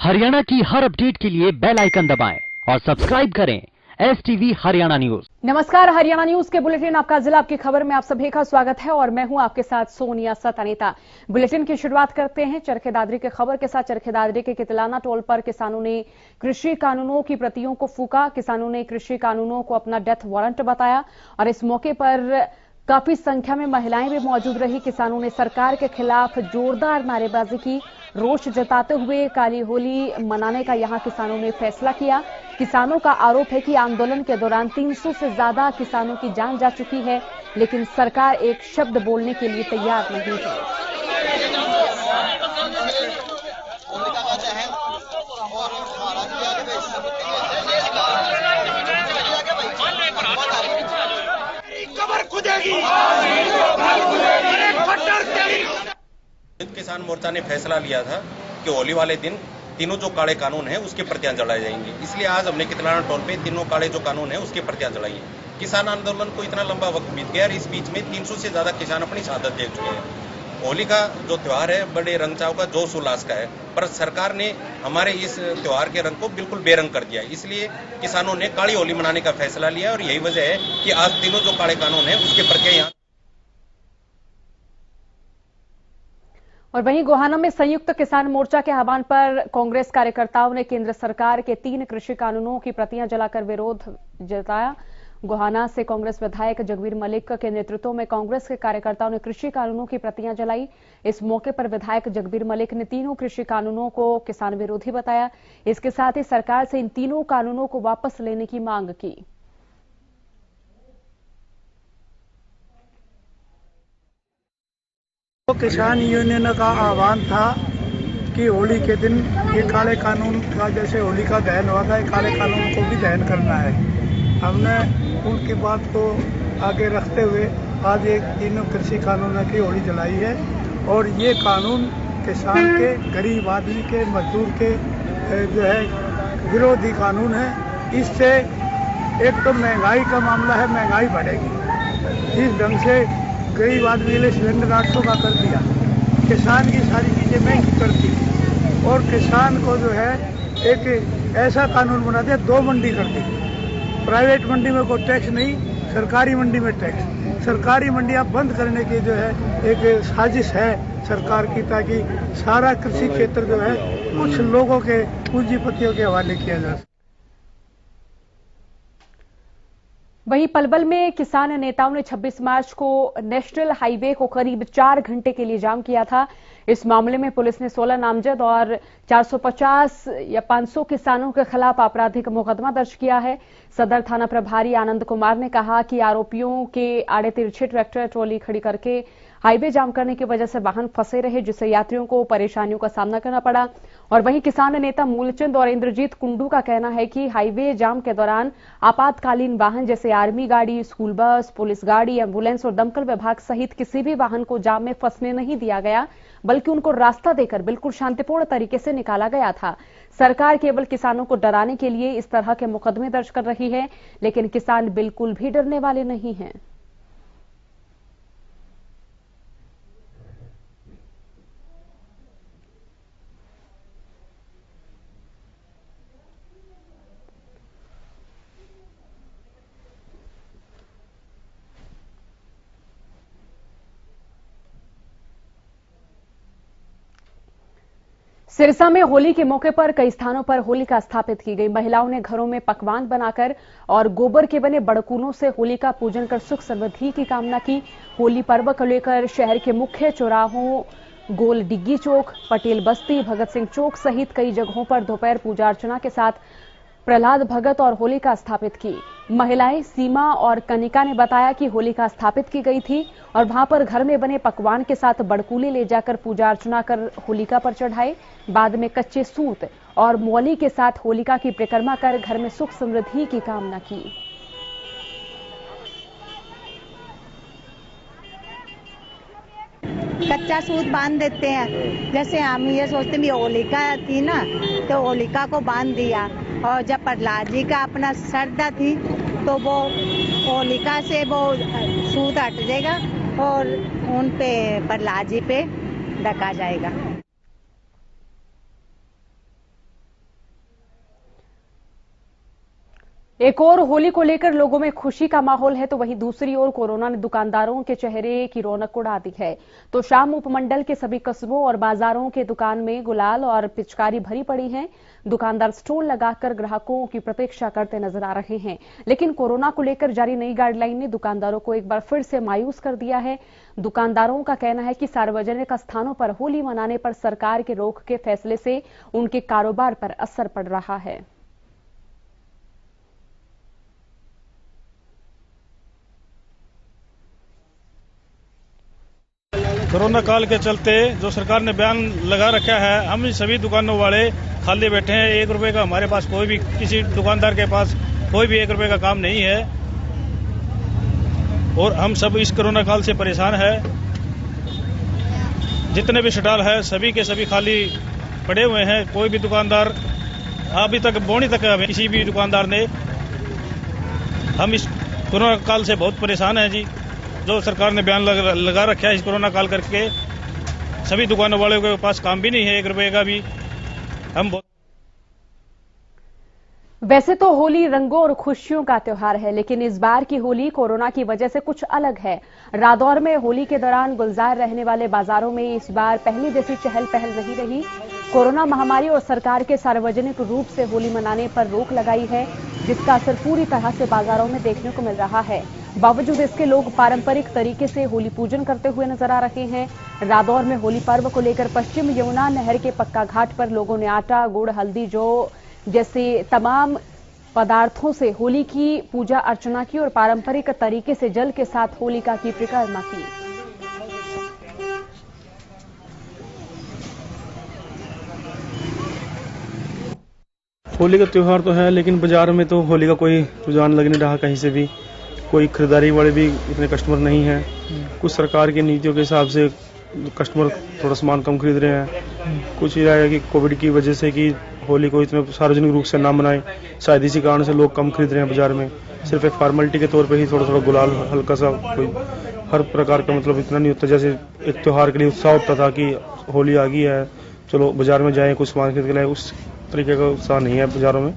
हरियाणा की हर अपडेट के लिए बेल आइकन दबाएं और सब्सक्राइब करें STV हरियाणा न्यूज। नमस्कार, हरियाणा न्यूज के बुलेटिन आपका जिला आपकी खबर में आप सभी का स्वागत है और मैं हूं आपके साथ सोनिया सतानीता। बुलेटिन की शुरुआत करते हैं चरखे दादरी के खबर के साथ। चरखे दादरी के कितलाना टोल पर किसानों ने कृषि कानूनों की प्रतियों को फूका। किसानों ने कृषि कानूनों को अपना डेथ वारंट बताया और इस मौके पर काफी संख्या में महिलाएं भी मौजूद रही। किसानों ने सरकार के खिलाफ जोरदार नारेबाजी की। रोष जताते हुए काली होली मनाने का यहां किसानों ने फैसला किया। किसानों का आरोप है कि आंदोलन के दौरान 300 से ज्यादा किसानों की जान जा चुकी है, लेकिन सरकार एक शब्द बोलने के लिए तैयार नहीं है। किसान मोर्चा ने फैसला लिया था कि होली वाले दिन तीनों जो काले कानून है उसके प्रतियां जलाई जाएंगी, इसलिए आज हमने कितलाना टोल पे तीनों काले जो कानून है उसके प्रतियां जलाई है। किसान आंदोलन को इतना लंबा वक्त बीत गया और इस बीच में 300 से ज्यादा किसान अपनी शहादत दे चुके हैं। होली का जो त्योहार है बड़े रंग चाव का, जोश उल्लास का है, पर सरकार ने हमारे इस त्योहार के रंग को बिल्कुल बेरंग कर दिया। इसलिए किसानों ने काली होली मनाने का फैसला लिया और यही वजह है कि आज तीनों जो काले कानून है उसके प्रतियां यहाँ। और वहीं गोहाना में संयुक्त किसान मोर्चा के आह्वान पर कांग्रेस कार्यकर्ताओं ने केंद्र सरकार के 3 कृषि कानूनों की प्रतियां जलाकर विरोध जताया। गोहाना से कांग्रेस विधायक जगबीर मलिक के नेतृत्व में कांग्रेस के कार्यकर्ताओं ने कृषि कानूनों की प्रतियां जलाई। इस मौके पर विधायक जगबीर मलिक ने तीनों कृषि कानूनों को किसान विरोधी बताया। इसके साथ ही सरकार से इन तीनों कानूनों को वापस लेने की मांग की। तो किसान यूनियन का आह्वान था कि होली के दिन ये काले कानून का, जैसे होली का दहन हुआ था, ये काले कानून को भी दहन करना है। हमने उनकी बात को आगे रखते हुए आज एक तीनों कृषि कानूनों की होली जलाई है और ये कानून किसान के, गरीब आदमी के, मजदूर के जो है विरोधी कानून है। इससे एक तो महंगाई का मामला है, महंगाई बढ़ेगी। इस ढंग से गरीब आदमी के लिए सिलेंडर 800 का कर दिया, किसान की सारी चीज़ें महंगी कर दी और किसान को जो है एक ऐसा कानून बना दिया, 2 मंडी कर दी। प्राइवेट मंडी में कोई टैक्स नहीं, सरकारी मंडी में टैक्स। सरकारी मंडियां बंद करने की जो है एक साजिश है सरकार की, ताकि सारा कृषि क्षेत्र जो है कुछ लोगों के पूंजीपतियों के हवाले किया जा सके। वहीं पलवल में किसान नेताओं ने 26 मार्च को नेशनल हाईवे को करीब 4 घंटे के लिए जाम किया था। इस मामले में पुलिस ने 16 नामजद और 450 या 500 किसानों के खिलाफ आपराधिक मुकदमा दर्ज किया है। सदर थाना प्रभारी आनंद कुमार ने कहा कि आरोपियों के आड़े तिरछे ट्रैक्टर ट्रॉली खड़ी करके हाईवे जाम करने की वजह से वाहन फंसे रहे, जिससे यात्रियों को परेशानियों का सामना करना पड़ा। और वहीं किसान नेता मूलचंद और इंद्रजीत कुंडू का कहना है कि हाईवे जाम के दौरान आपातकालीन वाहन जैसे आर्मी गाड़ी, स्कूल बस, पुलिस गाड़ी, एम्बुलेंस और दमकल विभाग सहित किसी भी वाहन को जाम में फंसने नहीं दिया गया, बल्कि उनको रास्ता देकर बिल्कुल शांतिपूर्ण तरीके से निकाला गया था। सरकार केवल किसानों को डराने के लिए इस तरह के मुकदमे दर्ज कर रही है, लेकिन किसान बिल्कुल भी डरने वाले नहीं हैं। सिरसा में होली के मौके पर कई स्थानों पर होलिका स्थापित की गई। महिलाओं ने घरों में पकवान बनाकर और गोबर के बने बड़कूलों से होलिका पूजन कर सुख समृद्धि की कामना की। होली पर्व को लेकर शहर के मुख्य चौराहों, गोल डिग्गी चौक, पटेल बस्ती, भगत सिंह चौक सहित कई जगहों पर दोपहर पूजा अर्चना के साथ प्रहलाद भगत और होलिका स्थापित की। महिलाएं सीमा और कनिका ने बताया कि होलिका स्थापित की गई थी और वहां पर घर में बने पकवान के साथ बड़कूले ले जाकर पूजा अर्चना कर होलिका पर चढ़ाए। बाद में कच्चे सूत और मौली के साथ होलिका की परिक्रमा कर घर में सुख समृद्धि की कामना की। कच्चा सूत बांध देते हैं। जैसे हम ये सोचते हैं होलिका थी ना, तो होलिका को बांध दिया, और जब प्रहलाद जी का अपना श्रद्धा थी तो वो होलिका से वो सूत हट जाएगा और उन पे प्रहलाद जी पे ढका जाएगा। एक और होली को लेकर लोगों में खुशी का माहौल है तो वहीं दूसरी ओर कोरोना ने दुकानदारों के चेहरे की रौनक उड़ा दी है। तो शाम उपमंडल के सभी कस्बों और बाजारों के दुकान में गुलाल और पिचकारी भरी पड़ी है। दुकानदार स्टॉल लगाकर ग्राहकों की प्रतीक्षा करते नजर आ रहे हैं। लेकिन कोरोना को लेकर जारी नई गाइडलाइन ने दुकानदारों को एक बार फिर से मायूस कर दिया है। दुकानदारों का कहना है कि सार्वजनिक स्थानों पर होली मनाने पर सरकार के रोक के फैसले से उनके कारोबार पर असर पड़ रहा है। कोरोना काल के चलते जो सरकार ने बयान लगा रखा है, हम सभी दुकानों वाले खाली बैठे हैं। 1 रुपए का हमारे पास कोई भी, किसी दुकानदार के पास कोई भी 1 रुपए का काम नहीं है और हम सब इस कोरोना काल से परेशान है। जितने भी स्टॉल है सभी के सभी खाली पड़े हुए हैं। कोई भी दुकानदार अभी तक बोनी तक किसी भी दुकानदार ने, हम इस कोरोना काल से बहुत परेशान हैं जी। जो सरकार ने बयान लगा रखा है इस कोरोना काल करके, सभी दुकानों वालों के पास काम भी नहीं है 1 रुपए का भी। हम वैसे तो होली रंगों और खुशियों का त्योहार है, लेकिन इस बार की होली कोरोना की वजह से कुछ अलग है। रादौर में होली के दौरान गुलजार रहने वाले बाजारों में इस बार पहले जैसी चहल पहल नहीं रही। कोरोना महामारी और सरकार के सार्वजनिक रूप से होली मनाने पर रोक लगाई है, जिसका असर पूरी तरह से बाजारों में देखने को मिल रहा है। बावजूद इसके लोग पारंपरिक तरीके से होली पूजन करते हुए नजर आ रहे हैं। रादौर में होली पर्व को लेकर पश्चिम यमुना नहर के पक्का घाट पर लोगों ने आटा, गुड़, हल्दी, जौ जैसे तमाम पदार्थों से होली की पूजा अर्चना की और पारंपरिक तरीके से जल के साथ होलिका की परिक्रमा की। होली का त्योहार तो है, लेकिन बाजार में तो होली का कोई रुझान लग नहीं रहा। कहीं से भी कोई खरीदारी वाले भी इतने कस्टमर नहीं हैं। कुछ सरकार की नीतियों के हिसाब से कस्टमर थोड़ा सामान कम खरीद रहे हैं। कुछ यह है कि कोविड की वजह से कि होली को इतने सार्वजनिक रूप से ना मनाएं, शायद इसी कारण से लोग कम खरीद रहे हैं बाजार में। सिर्फ एक फॉर्मेलिटी के तौर पे ही थोड़ा थोड़ा गुलाल, हल्का सा, कोई हर प्रकार का मतलब इतना नहीं होता। जैसे एक त्योहार के लिए उत्साह होता था कि होली आ गई है, चलो बाजार में जाएं कुछ सामान खरीद के लाएं, उस तरीके का उत्साह नहीं है बाजारों में।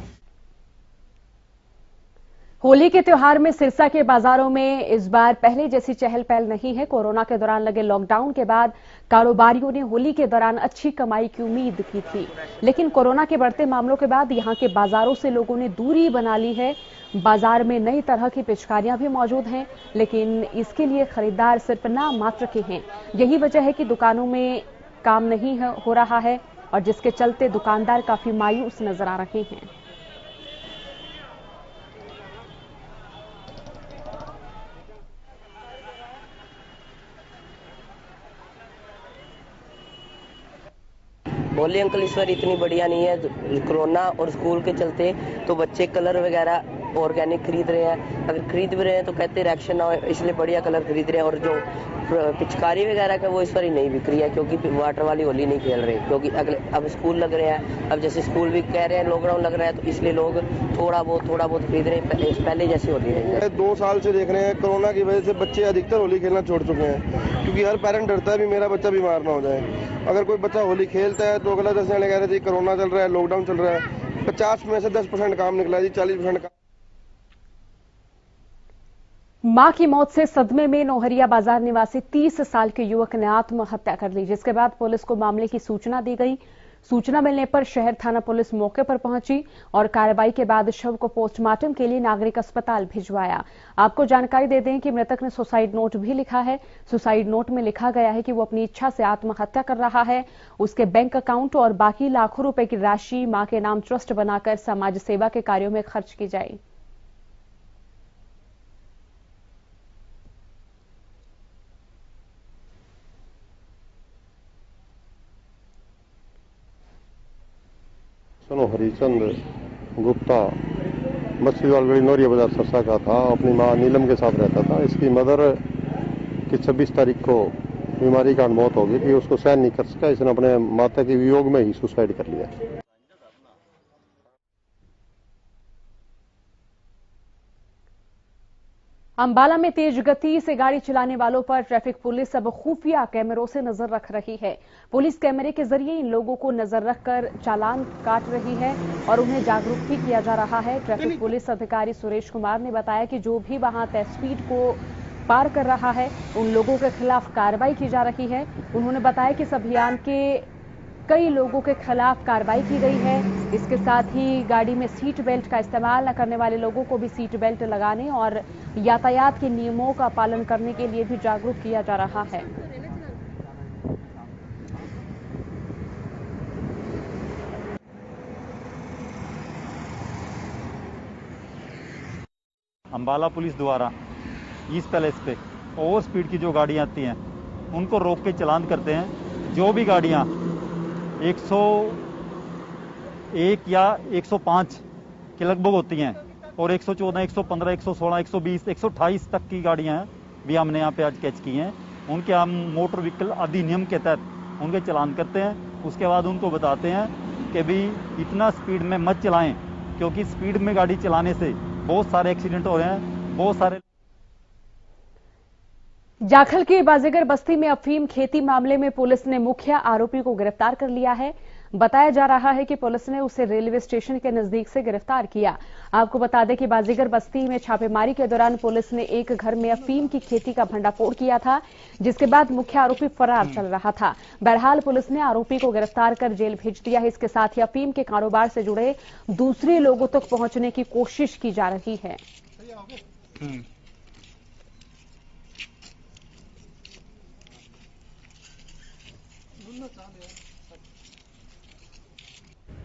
होली के त्योहार में सिरसा के बाजारों में इस बार पहले जैसी चहल पहल नहीं है। कोरोना के दौरान लगे लॉकडाउन के बाद कारोबारियों ने होली के दौरान अच्छी कमाई की उम्मीद की थी, लेकिन कोरोना के बढ़ते मामलों के बाद यहां के बाजारों से लोगों ने दूरी बना ली है। बाजार में नई तरह की पिचकारियां भी मौजूद हैं, लेकिन इसके लिए खरीदार सिर्फ नाम मात्र के हैं। यही वजह है कि दुकानों में काम नहीं हो रहा है और जिसके चलते दुकानदार काफी मायूस नजर आ रहे हैं। होली अंकल इस बार इतनी बढ़िया नहीं है। कोरोना और स्कूल के चलते तो बच्चे कलर वगैरह ऑर्गेनिक खरीद रहे हैं। अगर खरीद भी रहे हैं तो कहते रिएक्शन ना हो, इसलिए बढ़िया कलर खरीद रहे हैं। और जो पिचकारी वगैरह का वो इस बार नहीं बिक रही है, क्योंकि वाटर वाली होली नहीं खेल रहे, क्योंकि अगले अब स्कूल लग रहे हैं। अब जैसे स्कूल भी कह रहे हैं लॉकडाउन लग रहा है, तो इसलिए लोग थोड़ा बहुत खरीद रहे हैं। पहले जैसी होली नहीं है। 2 साल से देख रहे हैं कोरोना की वजह से बच्चे अधिकतर होली खेलना छोड़ चुके हैं, क्योंकि हर पेरेंट डरता है भी मेरा बच्चा बीमार ना हो जाए। अगर कोई बच्चा होली खेलता है तो अगला 10 जने कह रहे थे कोरोना चल रहा है, लॉकडाउन चल रहा है। 50 में से 10% काम निकला जी, 40% काम। मां की मौत से सदमे में नोहरिया बाजार निवासी 30 साल के युवक ने आत्महत्या कर ली, जिसके बाद पुलिस को मामले की सूचना दी गई। सूचना मिलने पर शहर थाना पुलिस मौके पर पहुंची और कार्रवाई के बाद शव को पोस्टमार्टम के लिए नागरिक अस्पताल भिजवाया। आपको जानकारी दे दें कि मृतक ने सुसाइड नोट भी लिखा है। सुसाइड नोट में लिखा गया है कि वो अपनी इच्छा से आत्महत्या कर रहा है। उसके बैंक अकाउंट और बाकी लाखों रुपए की राशि मां के नाम ट्रस्ट बनाकर समाज सेवा के कार्यों में खर्च की जाए। हरिचंद गुप्ता मछलीवाल गली नौरिया बाजार सरसा का था। अपनी मां नीलम के साथ रहता था। इसकी मदर की 26 तारीख को बीमारी का मौत हो गई थी, उसको सहन नहीं कर सका, इसने अपने माता के वियोग में ही सुसाइड कर लिया। अंबाला में तेज गति से गाड़ी चलाने वालों पर ट्रैफिक पुलिस अब खुफिया कैमरों से नजर रख रही है। पुलिस कैमरे के जरिए इन लोगों को नजर रखकर चालान काट रही है और उन्हें जागरूक भी किया जा रहा है। ट्रैफिक पुलिस अधिकारी सुरेश कुमार ने बताया कि जो भी वहां तय स्पीड को पार कर रहा है उन लोगों के खिलाफ कार्रवाई की जा रही है। उन्होंने बताया कि इस अभियान के कई लोगों के खिलाफ कार्रवाई की गई है। इसके साथ ही गाड़ी में सीट बेल्ट का इस्तेमाल न करने वाले लोगों को भी सीट बेल्ट लगाने और यातायात के नियमों का पालन करने के लिए भी जागरूक किया जा रहा है। अंबाला पुलिस द्वारा ईस्ट पैलेस पे ओवर स्पीड की जो गाड़ियां आती हैं उनको रोक के चालान करते हैं। जो भी गाड़ियां 101 या 105 के लगभग होती हैं और 114, 115, 116, 120, 128 तक की गाड़ियां भी हमने यहाँ पे आज कैच की हैं। उनके हम मोटर व्हीकल अधिनियम के तहत उनके चालान करते हैं। उसके बाद उनको बताते हैं कि भी इतना स्पीड में मत चलाएं, क्योंकि स्पीड में गाड़ी चलाने से बहुत सारे एक्सीडेंट हो रहे हैं। बहुत सारे जाखल के बाजीगर बस्ती में अफीम खेती मामले में पुलिस ने मुख्य आरोपी को गिरफ्तार कर लिया है। बताया जा रहा है कि पुलिस ने उसे रेलवे स्टेशन के नजदीक से गिरफ्तार किया। आपको बता दें कि बाजीगर बस्ती में छापेमारी के दौरान पुलिस ने एक घर में अफीम की खेती का भंडाफोड़ किया था, जिसके बाद मुख्य आरोपी फरार चल रहा था। बहरहाल पुलिस ने आरोपी को गिरफ्तार कर जेल भेज दिया है। इसके साथ ही अफीम के कारोबार से जुड़े दूसरे लोगों तक पहुंचने की कोशिश की जा रही है।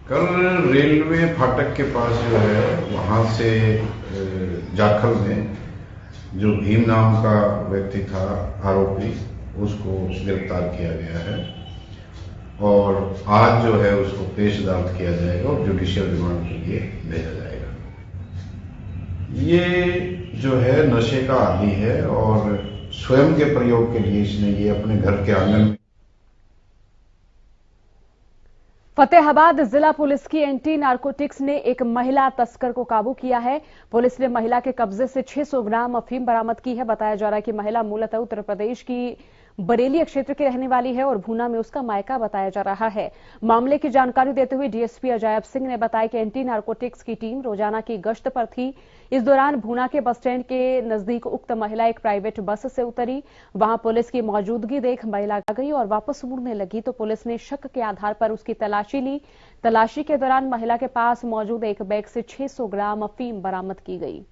कल रेलवे फाटक के पास जो है वहां से जाखल में जो भीम नाम का व्यक्ति था आरोपी, उसको गिरफ्तार किया गया है और आज जो है उसको पेश अदालत किया जाएगा और जुडिशियल रिमांड के लिए भेजा जाएगा। ये जो है नशे का आदी है और स्वयं के प्रयोग के लिए इसने ये अपने घर के आंगन में। फतेहाबाद जिला पुलिस की एंटी नारकोटिक्स ने एक महिला तस्कर को काबू किया है। पुलिस ने महिला के कब्जे से 600 ग्राम अफीम बरामद की है। बताया जा रहा है कि महिला मूलतः उत्तर प्रदेश की बरेली क्षेत्र की रहने वाली है और भूना में उसका मायका बताया जा रहा है। मामले की जानकारी देते हुए डीएसपी अजैब सिंह ने बताया कि एंटी नारकोटिक्स की टीम रोजाना की गश्त पर थी। इस दौरान भूना के बस स्टैंड के नजदीक उक्त महिला एक प्राइवेट बस से उतरी। वहां पुलिस की मौजूदगी देख महिला आ गई और वापस मुड़ने लगी तो पुलिस ने शक के आधार पर उसकी तलाशी ली। तलाशी के दौरान महिला के पास मौजूद एक बैग से 600 ग्राम अफीम बरामद की गई।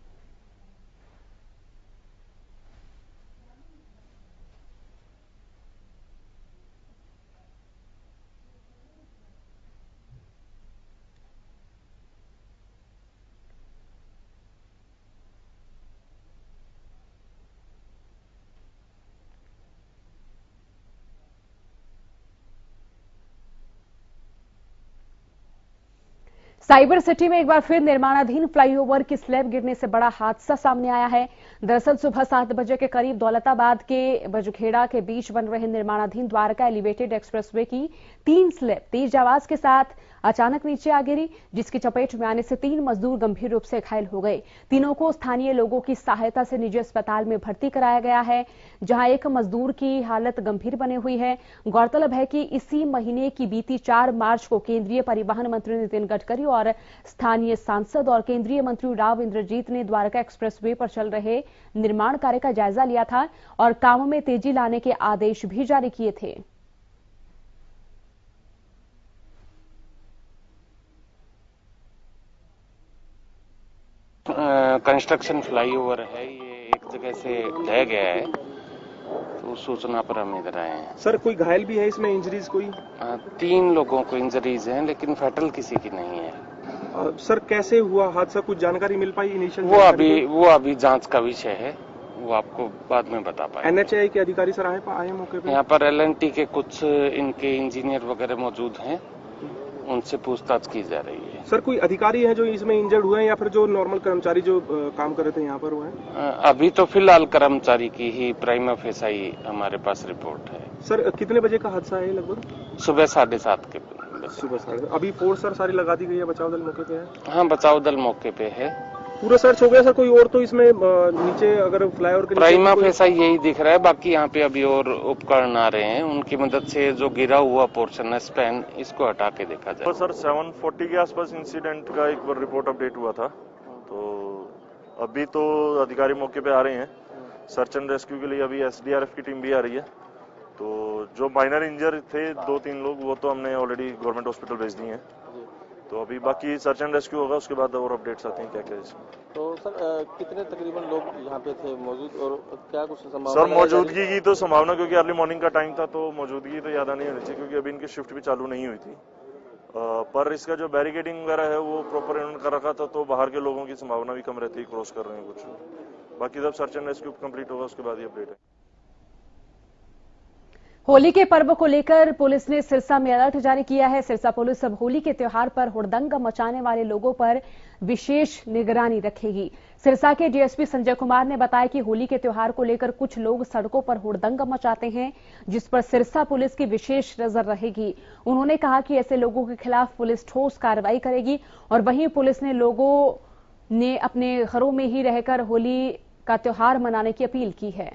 साइबर सिटी में एक बार फिर निर्माणाधीन फ्लाईओवर की स्लैब गिरने से बड़ा हादसा सामने आया है। दरअसल सुबह 7 बजे के करीब दौलताबाद के बजखेड़ा के बीच बन रहे निर्माणाधीन द्वारका एलिवेटेड एक्सप्रेसवे की 3 स्लैब तेज आवाज के साथ अचानक नीचे आ गिरी, जिसकी चपेट में आने से 3 मजदूर गंभीर रूप से घायल हो गए। तीनों को स्थानीय लोगों की सहायता से निजी अस्पताल में भर्ती कराया गया है, जहां एक मजदूर की हालत गंभीर बनी हुई है। गौरतलब है कि इसी महीने की बीती 4 मार्च को केंद्रीय परिवहन मंत्री नितिन गडकरी और स्थानीय सांसद और केंद्रीय मंत्री राव इंद्रजीत ने द्वारका एक्सप्रेसवे पर चल रहे निर्माण कार्य का जायजा लिया था और कामों में तेजी लाने के आदेश भी जारी किए थे। कंस्ट्रक्शन फ्लाईओवर है, ये एक जगह से ढह गया है तो उस सूचना पर हम इधर आए हैं। सर कोई घायल भी है इसमें, इंजरीज कोई? 3 लोगों को इंजरीज हैं लेकिन फैटल किसी की नहीं है। सर कैसे हुआ हादसा, कुछ जानकारी मिल पाई इनिशियल? वो अभी जांच का विषय है, वो आपको बाद में बता पाएंगे। एनएचआई के अधिकारी सर आए मौके पे? यहाँ पर एलएनटी के कुछ इनके इंजीनियर वगैरह मौजूद हैं, उनसे पूछताछ की जा रही है। सर कोई अधिकारी है जो इसमें इंजर्ड हुए हैं या फिर जो नॉर्मल कर्मचारी जो काम कर रहे थे यहाँ पर हुए हैं? अभी तो फिलहाल कर्मचारी की ही प्राइमा फेसाई हमारे पास रिपोर्ट है। सर कितने बजे का हादसा है लगभग? सुबह 7:30 के सुबह 7:30। अभी फोर्स सर सारी लगा दी गई है, बचाव दल मौके पे है? हाँ, बचाव दल मौके पे है। पूरा सर्च हो गया सर? कोई और तो इसमें नीचे अगर फ्लाईओवर के प्राइमा फेसा यही दिख रहा है, बाकी यहाँ पे अभी और उपकरण आ रहे हैं, उनकी मदद से जो गिरा हुआ पोर्शन है स्पैन, इसको हटा के देखा जाए। तो सर 740 के आसपास इंसिडेंट का एक बार रिपोर्ट अपडेट हुआ था, तो अभी तो अधिकारी मौके पे आ रहे हैं। सर्च एंड रेस्क्यू के लिए अभी एसडीआरएफ की टीम भी आ रही है। तो जो माइनर इंजर थे 2-3 लोग, वो तो हमने ऑलरेडी गवर्नमेंट हॉस्पिटल भेज दिए हैं। तो अभी बाकी सर्च एंड रेस्क्यू होगा, उसके बाद और अपडेट्स आते हैं क्या क्या इसमें। तो सर कितने तकरीबन लोग यहाँ पे थे मौजूद, और क्या कुछ संभावना? सर मौजूदगी की तो संभावना, क्योंकि अर्ली मॉर्निंग का टाइम था, तो मौजूदगी तो ज़्यादा नहीं होनी चाहिए, क्योंकि अभी इनकी शिफ्ट भी चालू नहीं हुई थी। पर इसका जो बैरिकेडिंग वगैरह है वो प्रॉपर इन्होंने कर रखा था, तो बाहर के लोगों की संभावना भी कम रहती है, क्रॉस कर रहे हैं कुछ। बाकी जब सर्च एंड रेस्क्यू कंप्लीट होगा उसके बाद ही अपडेट है। होली के पर्व को लेकर पुलिस ने सिरसा में अलर्ट जारी किया है। सिरसा पुलिस अब होली के त्योहार पर हुड़दंग मचाने वाले लोगों पर विशेष निगरानी रखेगी। सिरसा के डीएसपी संजय कुमार ने बताया कि होली के त्योहार को लेकर कुछ लोग सड़कों पर हुड़दंग मचाते हैं, जिस पर सिरसा पुलिस की विशेष नजर रहेगी। उन्होंने कहा कि ऐसे लोगों के खिलाफ पुलिस ठोस कार्रवाई करेगी। और वहीं पुलिस ने लोगों ने अपने घरों में ही रहकर होली का त्योहार मनाने की अपील की है।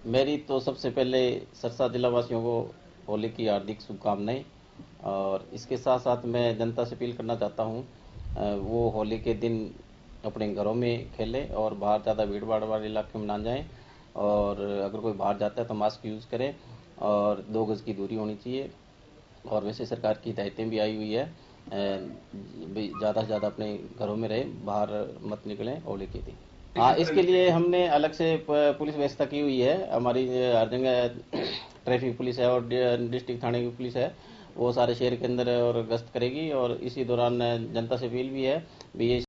मेरी तो सबसे पहले सिरसा जिला वासियों को होली की हार्दिक शुभकामनाएं, और इसके साथ साथ मैं जनता से अपील करना चाहता हूं वो होली के दिन अपने घरों में खेलें और बाहर ज़्यादा भीड़ भाड़ वाले इलाके में ना जाएं, और अगर कोई बाहर जाता है तो मास्क यूज़ करें और 2 गज की दूरी होनी चाहिए। और वैसे सरकार की हिदायतें भी आई हुई है, ज़्यादा से ज़्यादा अपने घरों में रहें, बाहर मत निकलें होली के दिन। हाँ, इसके लिए हमने अलग से पुलिस व्यवस्था की हुई है। हमारी हर जगह ट्रैफिक पुलिस है और डिस्ट्रिक्ट थाने की पुलिस है, वो सारे शहर के अंदर और गश्त करेगी। और इसी दौरान जनता से अपील भी है भी ये